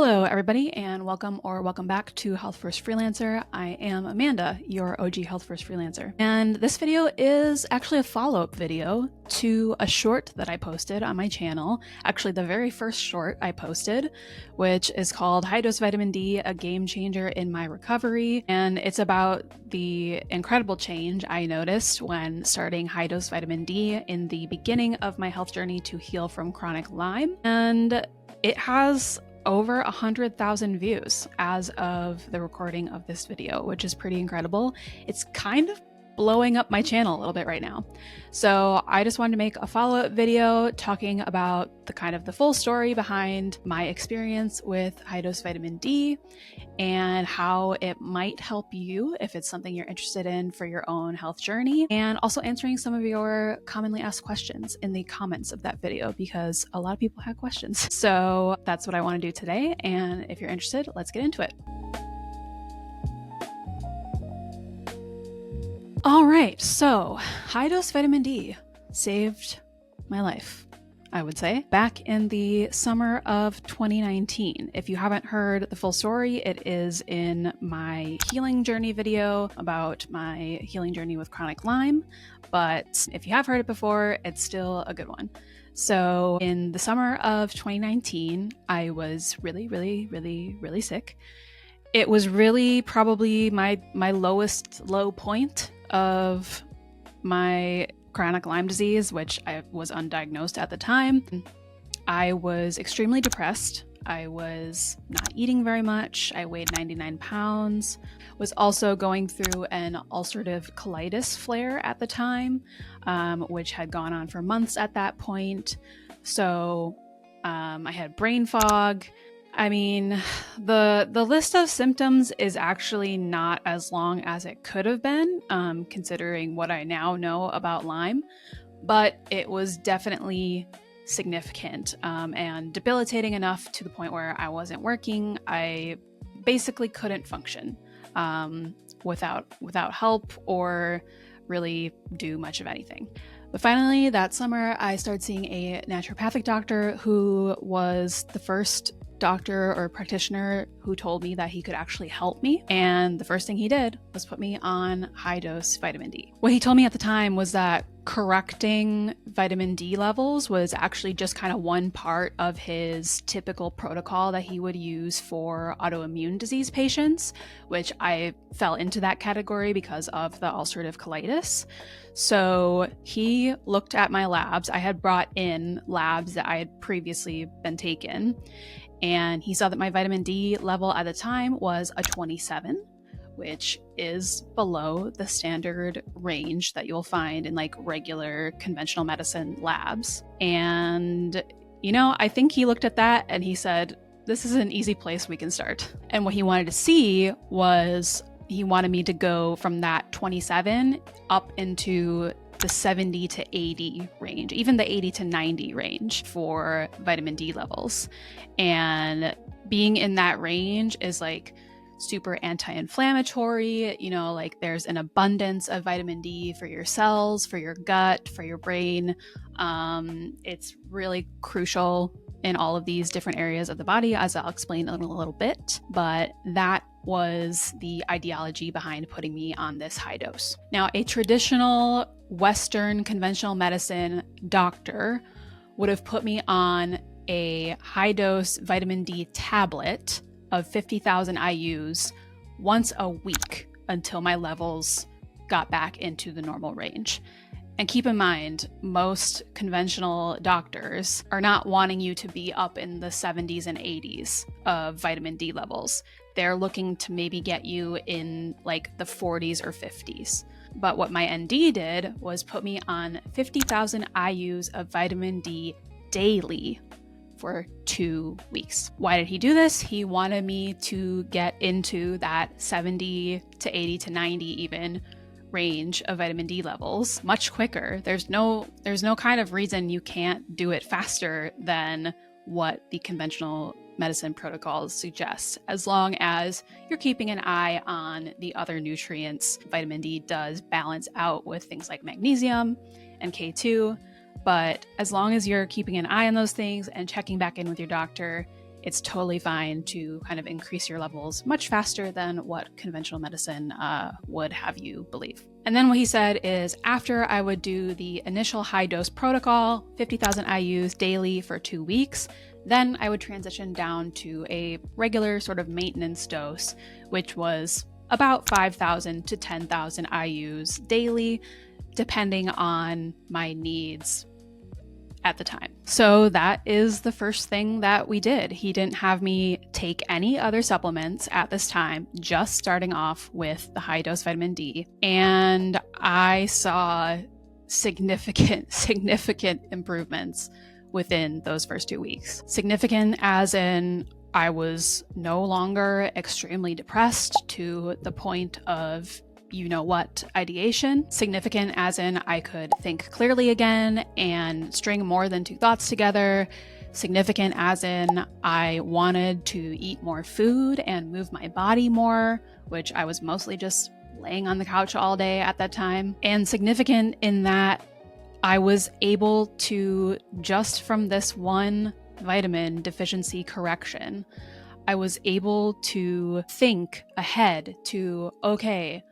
Hello, everybody, and welcome back to Health First Freelancer. I am Amanda, your OG Health First Freelancer. And this video is actually a follow-up video to a short that I posted on my channel. Actually, the very first short I posted, which is called High Dose Vitamin D, a Game Changer in My Recovery. And it's about the incredible change I noticed when starting high dose vitamin D in the beginning of my health journey to heal from chronic Lyme. And it has over 100,000 views as of the recording of this video, which is pretty incredible. It's kind of blowing up my channel a little bit right now. So I just wanted to make a follow-up video talking about the full story behind my experience with high dose vitamin D and how it might help you if it's something you're interested in for your own health journey, and also answering some of your commonly asked questions in the comments of that video because a lot of people had questions. So that's what I want to do today. And if you're interested, let's get into it. All right, so high dose vitamin D saved my life, I would say, back in the summer of 2019. If you haven't heard the full story, it is in my healing journey video about my healing journey with chronic Lyme. But if you have heard it before, it's still a good one. So in the summer of 2019, I was really sick. It was really probably my lowest low point of my chronic Lyme disease, which I was undiagnosed at the time. I was extremely depressed. I was not eating very much. I weighed 99 pounds. Was also going through an ulcerative colitis flare at the time, which had gone on for months at that point. So I had brain fog. I mean, the list of symptoms is actually not as long as it could have been, considering what I now know about Lyme, but it was definitely significant and debilitating enough to the point where I wasn't working. I basically couldn't function without help or really do much of anything. But finally, that summer, I started seeing a naturopathic doctor who was the first doctor or practitioner who told me that he could actually help me. And the first thing he did was put me on high dose vitamin D. What he told me at the time was that correcting vitamin D levels was actually just kind of one part of his typical protocol that he would use for autoimmune disease patients, which I fell into that category because of the ulcerative colitis. So he looked at my labs. I had brought in labs that I had previously been taken, and he saw that my vitamin D level at the time was a 27, which is below the standard range that you'll find in like regular conventional medicine labs. And, I think he looked at that and he said, this is an easy place we can start. And what he wanted to see was he wanted me to go from that 27 up into the 70 to 80 range, even the 80 to 90 range for vitamin D levels. And being in that range is like super anti-inflammatory, like there's an abundance of vitamin D for your cells, for your gut, for your brain. It's really crucial in all of these different areas of the body, as I'll explain in a little bit. But that was the ideology behind putting me on this high dose. Now, a traditional Western conventional medicine doctor would have put me on a high dose vitamin D tablet of 50,000 IUs once a week until my levels got back into the normal range. And keep in mind, most conventional doctors are not wanting you to be up in the 70s and 80s of vitamin D levels. They're looking to maybe get you in like the 40s or 50s. But what my ND did was put me on 50,000 IUs of vitamin D daily for 2 weeks. Why did he do this? He wanted me to get into that 70 to 80 to 90 even range of vitamin D levels much quicker. There's no kind of reason you can't do it faster than what the conventional medicine protocols suggest, as long as you're keeping an eye on the other nutrients. Vitamin D does balance out with things like magnesium and K2, but as long as you're keeping an eye on those things and checking back in with your doctor, it's totally fine to kind of increase your levels much faster than what conventional medicine would have you believe. And then what he said is after I would do the initial high dose protocol, 50,000 IUs daily for 2 weeks, then I would transition down to a regular sort of maintenance dose, which was about 5,000 to 10,000 IUs daily, depending on my needs at the time. So that is the first thing that we did. He didn't have me take any other supplements at this time, just starting off with the high dose vitamin D. And I saw significant improvements within those first 2 weeks. Significant as in I was no longer extremely depressed to the point of ideation. Significant as in I could think clearly again and string more than 2 thoughts together. Significant as in I wanted to eat more food and move my body more, which I was mostly just laying on the couch all day at that time. And significant in that I was able to, just from this one vitamin deficiency correction, I was able to think ahead to, okay,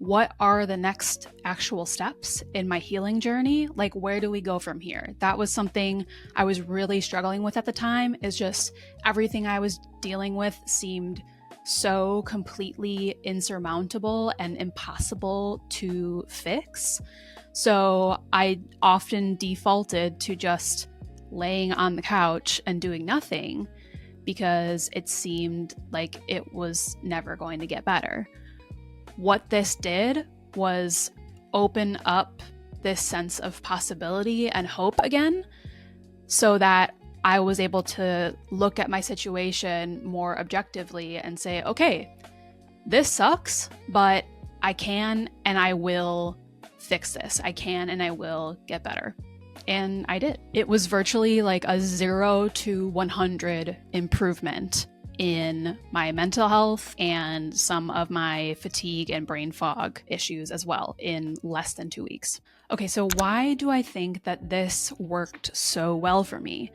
what are the next actual steps in my healing journey? Like, where do we go from here? That was something I was really struggling with at the time, is just everything I was dealing with seemed so completely insurmountable and impossible to fix. So I often defaulted to just laying on the couch and doing nothing because it seemed like it was never going to get better. What this did was open up this sense of possibility and hope again, so that I was able to look at my situation more objectively and say, okay, this sucks, but I can and I will fix this. I can and I will get better. And I did. It was virtually like a 0 to 100 improvement in my mental health and some of my fatigue and brain fog issues as well in less than 2 weeks. Okay, so why do I think that this worked so well for me?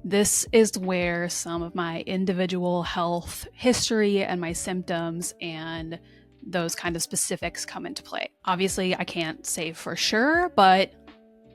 This is where some of my individual health history and my symptoms and those kind of specifics come into play. Obviously, I can't say for sure, but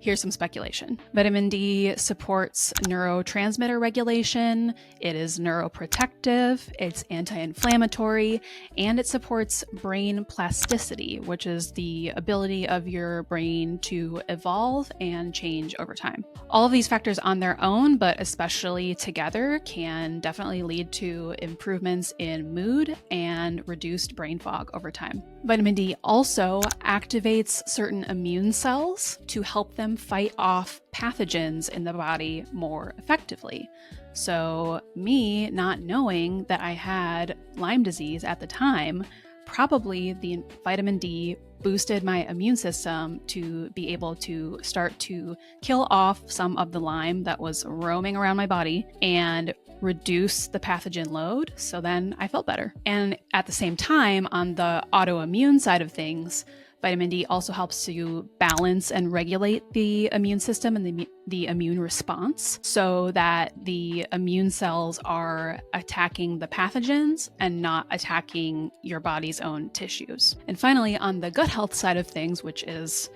here's some speculation. Vitamin D supports neurotransmitter regulation, it is neuroprotective, it's anti-inflammatory, and it supports brain plasticity, which is the ability of your brain to evolve and change over time. All of these factors on their own, but especially together, can definitely lead to improvements in mood and reduced brain fog over time. Vitamin D also activates certain immune cells to help them fight off pathogens in the body more effectively. So me not knowing that I had Lyme disease at the time, probably the vitamin D boosted my immune system to be able to start to kill off some of the Lyme that was roaming around my body and reduce the pathogen load. So then I felt better. And at the same time, on the autoimmune side of things, vitamin D also helps to balance and regulate the immune system and the immune response so that the immune cells are attacking the pathogens and not attacking your body's own tissues. And finally, on the gut health side of things, which is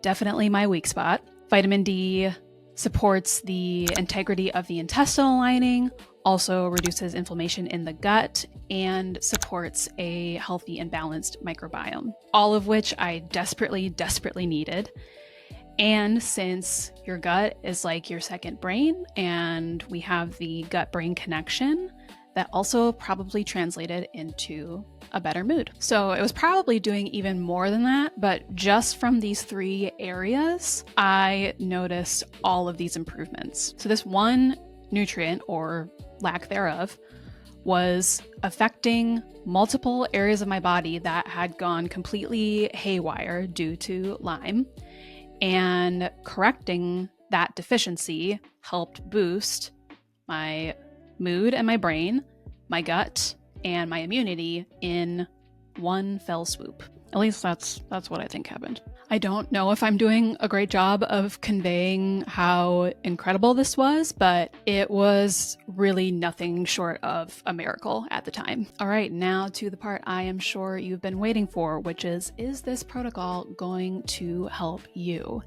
definitely my weak spot, vitamin D supports the integrity of the intestinal lining, also reduces inflammation in the gut, and supports a healthy and balanced microbiome, all of which I desperately needed. And since your gut is like your second brain, and we have the gut-brain connection, that also probably translated into a better mood. So it was probably doing even more than that, but just from these 3 areas, I noticed all of these improvements. So this one nutrient, or lack thereof, was affecting multiple areas of my body that had gone completely haywire due to Lyme, and correcting that deficiency helped boost my mood and my brain, my gut, and my immunity in one fell swoop. At least that's what I think happened. I don't know if I'm doing a great job of conveying how incredible this was, but it was really nothing short of a miracle at the time. All right, now to the part I am sure you've been waiting for, which is this protocol going to help you?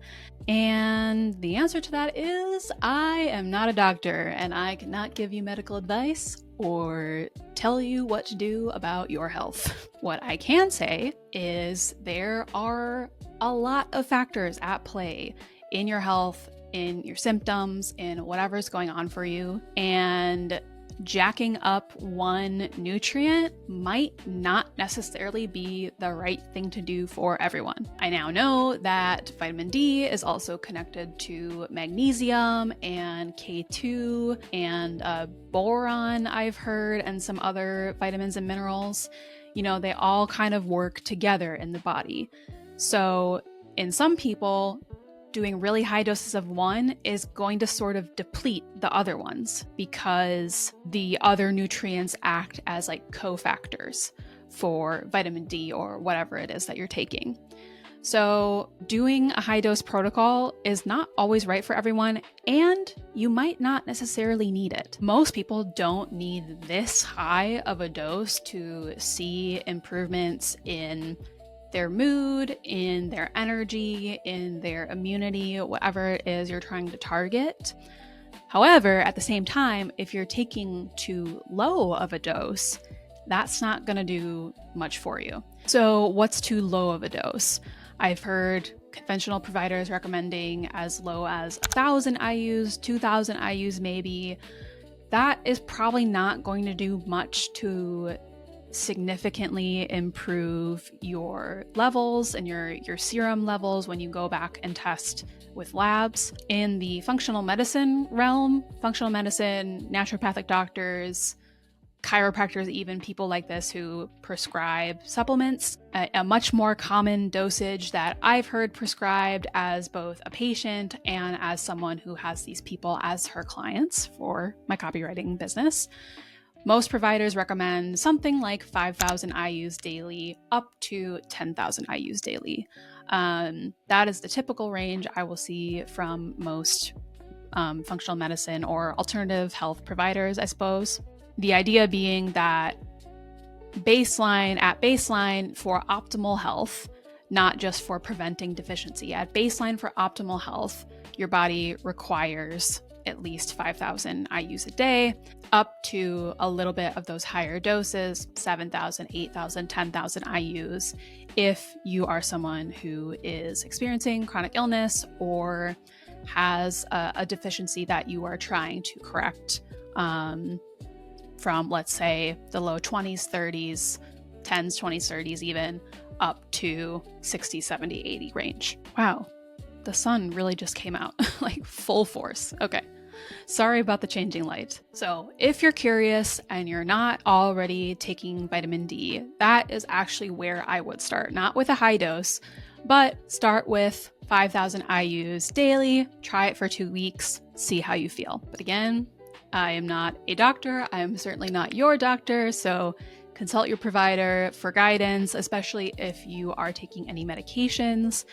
And the answer to that is I am not a doctor and I cannot give you medical advice or tell you what to do about your health. What I can say is there are a lot of factors at play in your health, in your symptoms, in whatever's going on for you. And jacking up one nutrient might not necessarily be the right thing to do for everyone. I now know that vitamin D is also connected to magnesium and K2 and boron, I've heard, and some other vitamins and minerals. You know, they all kind of work together in the body. So in some people, doing really high doses of one is going to sort of deplete the other ones because the other nutrients act as like cofactors for vitamin D or whatever it is that you're taking. So doing a high dose protocol is not always right for everyone, and you might not necessarily need it. Most people don't need this high of a dose to see improvements in their mood, in their energy, in their immunity, whatever it is you're trying to target. However, at the same time, if you're taking too low of a dose, that's not going to do much for you. So what's too low of a dose? I've heard conventional providers recommending as low as 1,000 IUs, 2,000 IUs maybe. That is probably not going to do much to significantly improve your levels and your serum levels when you go back and test with labs. In the functional medicine realm, functional medicine, naturopathic doctors, chiropractors, even people like this who prescribe supplements, a much more common dosage that I've heard prescribed as both a patient and as someone who has these people as her clients for my copywriting business. Most providers recommend something like 5,000 IUs daily up to 10,000 IUs daily. That is the typical range I will see from most functional medicine or alternative health providers, I suppose. The idea being that at baseline for optimal health, not just for preventing deficiency, at baseline for optimal health, your body requires at least 5,000 IUs a day, up to a little bit of those higher doses, 7,000, 8,000, 10,000 IUs, if you are someone who is experiencing chronic illness or has a deficiency that you are trying to correct from, let's say, the low 20s, 30s, 10s, 20s, 30s even, up to 60, 70, 80 range. Wow. The sun really just came out, like full force. Okay. Sorry about the changing light. So if you're curious and you're not already taking vitamin D, that is actually where I would start. Not with a high dose, but start with 5,000 IUs daily. Try it for 2 weeks. See how you feel. But again, I am not a doctor. I am certainly not your doctor. So consult your provider for guidance, especially if you are taking any medications.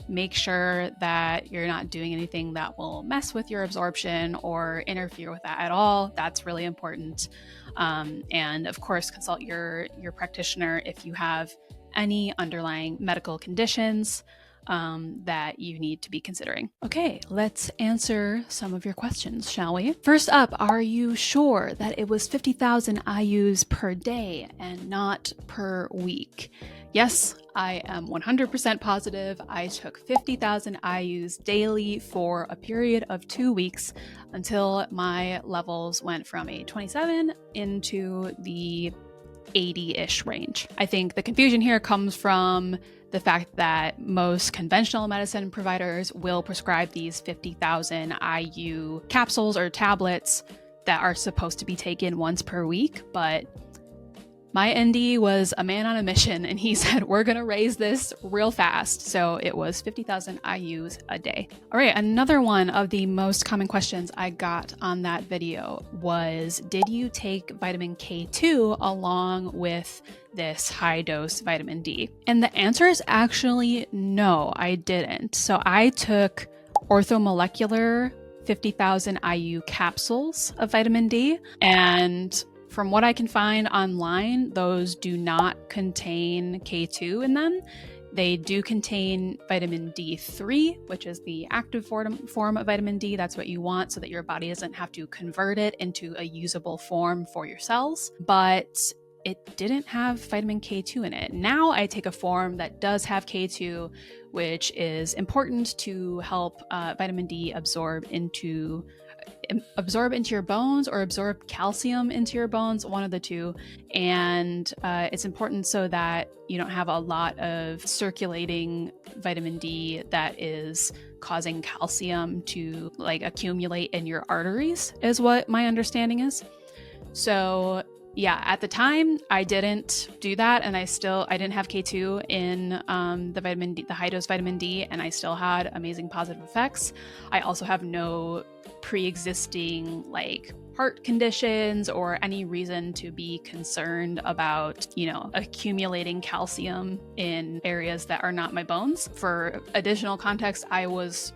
Make sure that you're not doing anything that will mess with your absorption or interfere with that at all. That's really important. And of course, consult your practitioner if you have any underlying medical conditions that you need to be considering. Okay, let's answer some of your questions, shall we? First up, are you sure that it was 50,000 IUs per day and not per week? Yes, I am 100% positive. I took 50,000 IUs daily for a period of 2 weeks until my levels went from a 27 into the 80-ish range. I think the confusion here comes from the fact that most conventional medicine providers will prescribe these 50,000 IU capsules or tablets that are supposed to be taken once per week, but My ND was a man on a mission, and he said, we're going to raise this real fast. So it was 50,000 IUs a day. All right, another one of the most common questions I got on that video was, did you take vitamin K2 along with this high dose vitamin D? And the answer is actually no, I didn't. So I took orthomolecular 50,000 IU capsules of vitamin D, and from what I can find online, those do not contain K2 in them. They do contain vitamin D3, which is the active form of vitamin D. That's what you want so that your body doesn't have to convert it into a usable form for your cells. But it didn't have vitamin K2 in it. Now I take a form that does have K2, which is important to help vitamin D absorb into your bones or absorb calcium into your bones, one of the two. And it's important so that you don't have a lot of circulating vitamin D that is causing calcium to like accumulate in your arteries, is what my understanding is. So yeah, at the time I didn't do that, and I didn't have K2 in the vitamin D, the high dose vitamin D, and I still had amazing positive effects. I also have no pre-existing like heart conditions or any reason to be concerned about, accumulating calcium in areas that are not my bones. For additional context, I was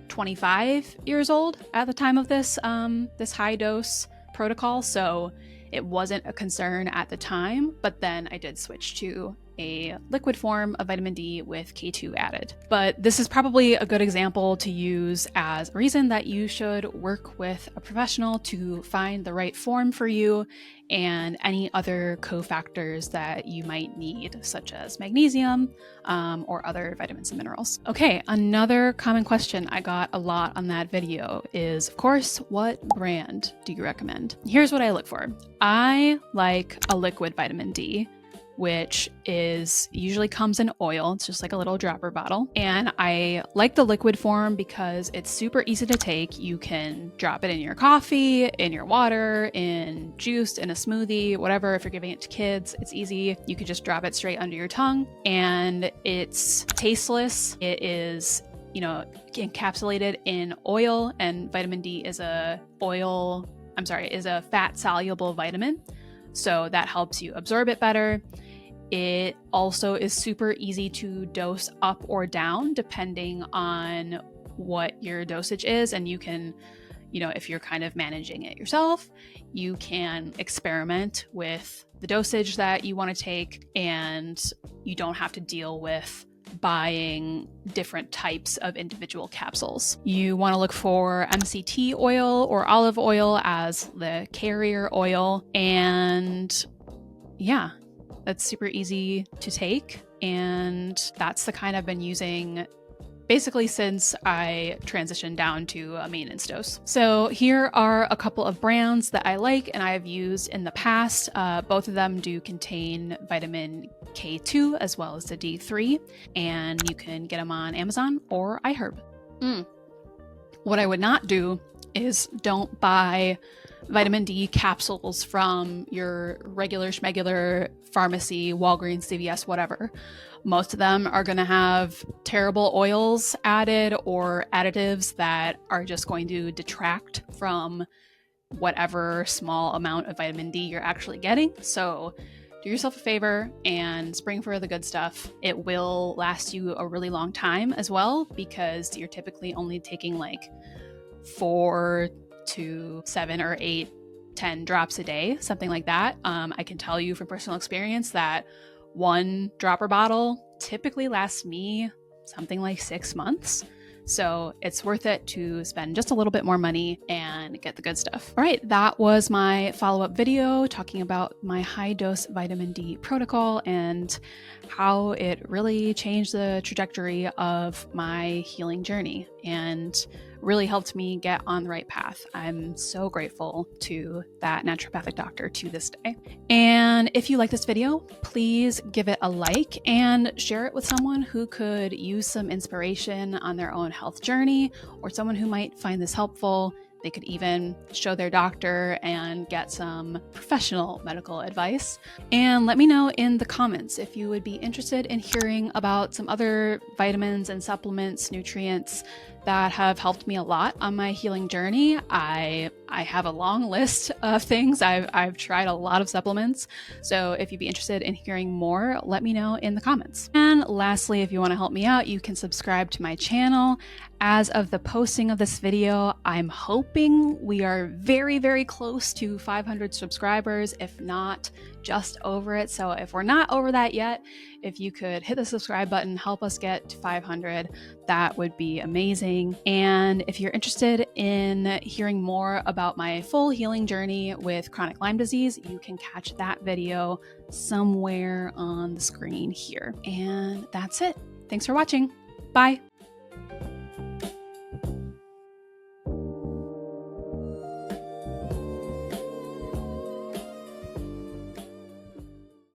25 years old at the time of this high dose protocol, so it wasn't a concern at the time, but then I did switch to a liquid form of vitamin D with K2 added. But this is probably a good example to use as a reason that you should work with a professional to find the right form for you and any other cofactors that you might need, such as magnesium or other vitamins and minerals. Okay, another common question I got a lot on that video is, of course, what brand do you recommend? Here's what I look for. I like a liquid vitamin D, which usually comes in oil. It's just like a little dropper bottle. And I like the liquid form because it's super easy to take. You can drop it in your coffee, in your water, in juice, in a smoothie, whatever. If you're giving it to kids, it's easy. You could just drop it straight under your tongue, and it's tasteless. It is, encapsulated in oil, and vitamin D is a fat soluble vitamin. So that helps you absorb it better. It also is super easy to dose up or down depending on what your dosage is. And you can, if you're kind of managing it yourself, you can experiment with the dosage that you want to take, and you don't have to deal with buying different types of individual capsules. You want to look for MCT oil or olive oil as the carrier oil. And yeah, that's super easy to take. And that's the kind I've been using basically since I transitioned down to a maintenance dose. So here are a couple of brands that I like and I have used in the past. Both of them do contain vitamin K2 as well as the D3, and you can get them on Amazon or iHerb. What I would not do is don't buy vitamin D capsules from your regular schmegular pharmacy, Walgreens, CVS, whatever. Most of them are going to have terrible oils added or additives that are just going to detract from whatever small amount of vitamin D you're actually getting. So do yourself a favor and spring for the good stuff. It will last you a really long time as well, because you're typically only taking like 4 to 7 or 8, 10 drops a day, something like that. I can tell you from personal experience that one dropper bottle typically lasts me something like 6 months. So it's worth it to spend just a little bit more money and get the good stuff. All right, that was my follow-up video talking about my high dose vitamin D protocol and how it really changed the trajectory of my healing journey and really helped me get on the right path. I'm so grateful to that naturopathic doctor to this day. And if you like this video, please give it a like and share it with someone who could use some inspiration on their own health journey, or someone who might find this helpful. They could even show their doctor and get some professional medical advice. And let me know in the comments if you would be interested in hearing about some other vitamins and supplements, nutrients that have helped me a lot on my healing journey. I have a long list of things. I've tried a lot of supplements. So if you'd be interested in hearing more, let me know in the comments. And lastly, if you want to help me out, you can subscribe to my channel. As of the posting of this video, I'm hoping we are very, very close to 500 subscribers, if not just over it. So if we're not over that yet, if you could hit the subscribe button, help us get to 500, that would be amazing. And if you're interested in hearing more about my full healing journey with chronic Lyme disease, you can catch that video somewhere on the screen here. And that's it. Thanks for watching. Bye.